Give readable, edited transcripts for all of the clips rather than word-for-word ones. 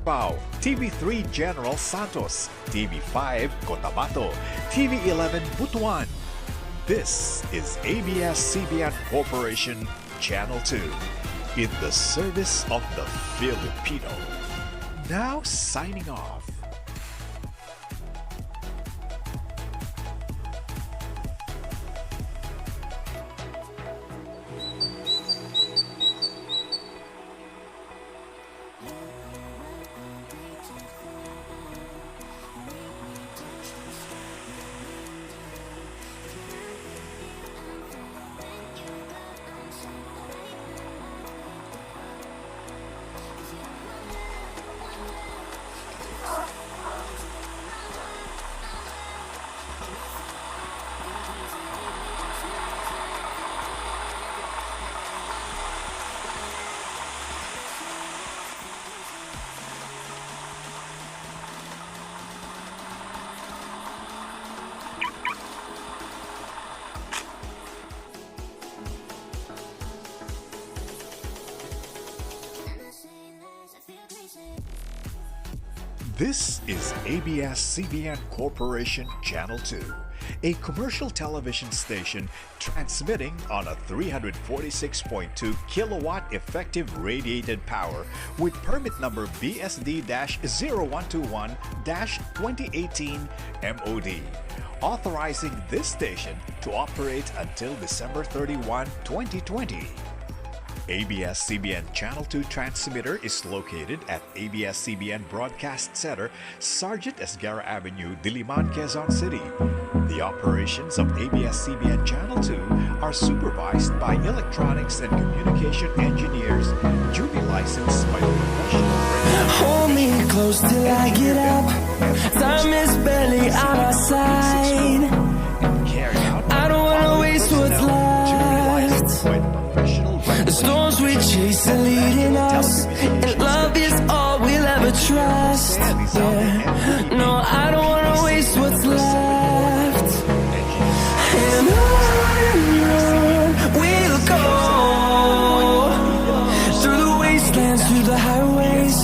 Carabao, TV3 General Santos, TV5 Cotabato, TV11 Butuan. This is ABS-CBN Corporation Channel 2, in the service of the Filipino. Now signing off. This is ABS-CBN Corporation Channel 2, a commercial television station transmitting on a 346.2 kilowatt effective radiated power with permit number BSD-0121-2018 MOD, authorizing this station to operate until December 31, 2020. ABS-CBN Channel 2 transmitter is located at ABS-CBN Broadcast Center, Sergeant Esguerra Avenue, Diliman, Quezon City. The operations of ABS-CBN Channel 2 are supervised by electronics and communication engineers, duly licensed by the professional. Hold me close till I get up. Time is barely on our side. I don't wanna waste what's left. The storms we chase are leading us, and love is all we'll ever trust. Yeah. No, I don't wanna waste what's left. And on we'll go, through the wastelands, through the highways,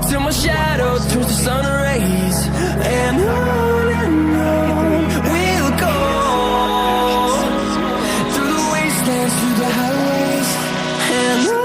till my shadow turns to sun rays. And on we'll go, through the wastelands, through the highways. And on.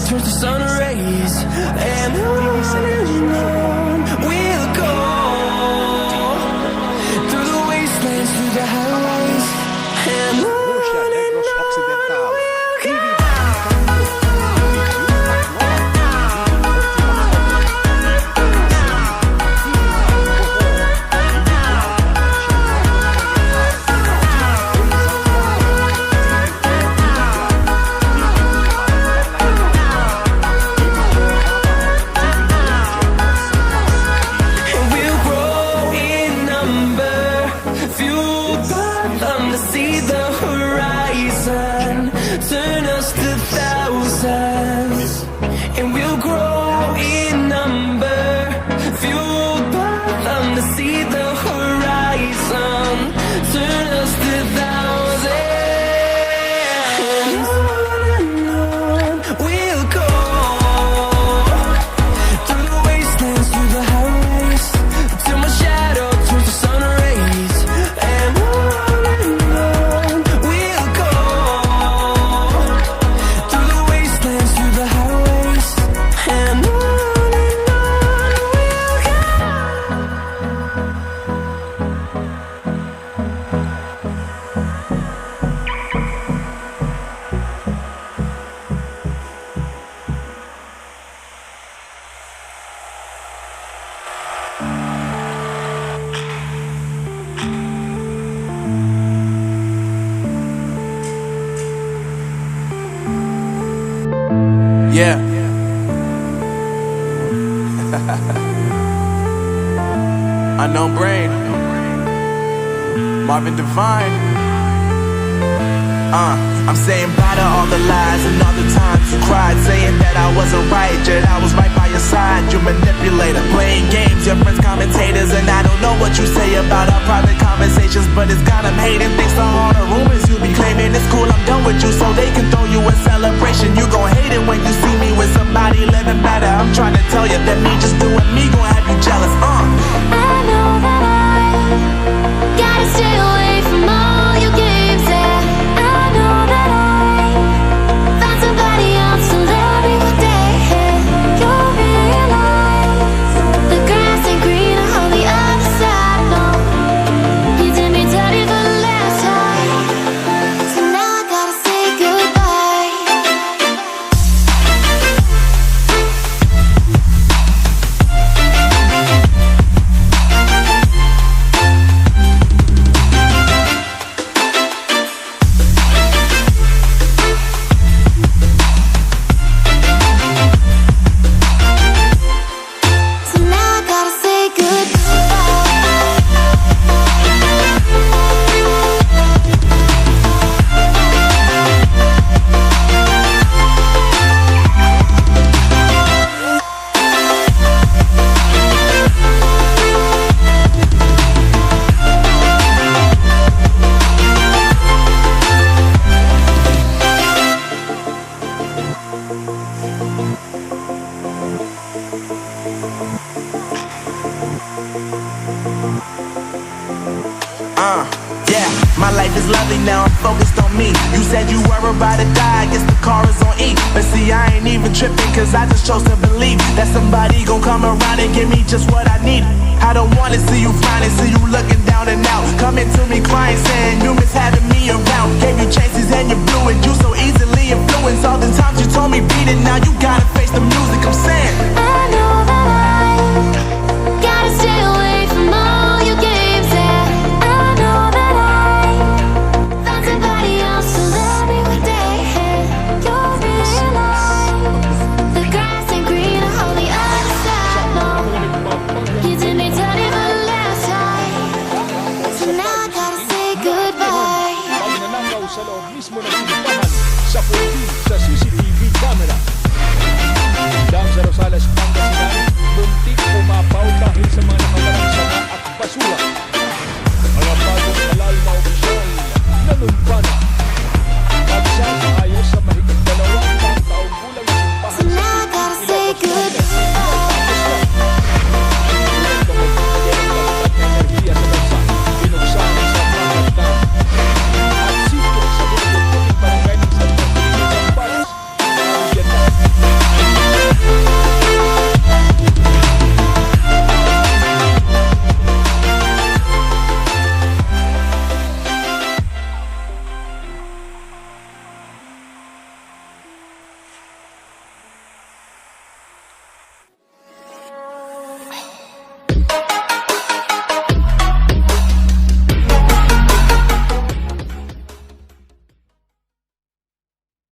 Turns to sun rays. And on we'll go, through the wastelands, through the highways. And on. Turn us to thousands, and we'll grow in number, fueled by them to see the horizon. Turn us to thousands, and on we'll go, through the wastelands, through the highways, till my shadow turns to sun rays. And on we'll go, Yeah. Unknown Brain, Marvin Devine. I'm saying bye to all the lies and all the times you cried, saying that I wasn't right, yet I was right by your side. You manipulator, playing games, your friends commentators, and I don't know what you say about our private conversations, but it's got them hating. Thanks to all the rumors you be claiming. It's cool, I'm done with you, so they can throw you a celebration. You gon' hate it when you see me with somebody living better. I'm trying to tell you that me just doing me gon' have you jealous. I know that I gotta stay away from all your games, yeah. I know that I found somebody else to love me one day, yeah. You'll realize the grass ain't greener on the other side, no. You did me dirty for the last time, so now I gotta say goodbye. So now I gotta say goodbye. Yeah, my life is lovely now, I'm focused on me. You said you were about to die, I guess the car is on E. But see, I ain't even tripping, cause I just chose to believe that somebody gon' come around and give me just what I need. I don't wanna see you finally, see you looking down and out, coming to me crying, saying you miss having me around. Gave you chances and you blew it, you so easily influenced. All the times you told me beat it, now you gotta face the music. I'm saying I know that I gotta stay away from all your games, yeah. I know that I found somebody else to love me one day, yeah. You'll realize the grass ain't greener on the other side, no. You did me dirty for the last time, so now I gotta say goodbye. Magnanakaw sa loob mismo ng simbahan sa pundi sa CCTV camera. Dam sa Rosales, Pangasinan, muntik pumapaw dahil sa mga nakawalang sanga at basura. Mga bagong halal na opisyal nanumpana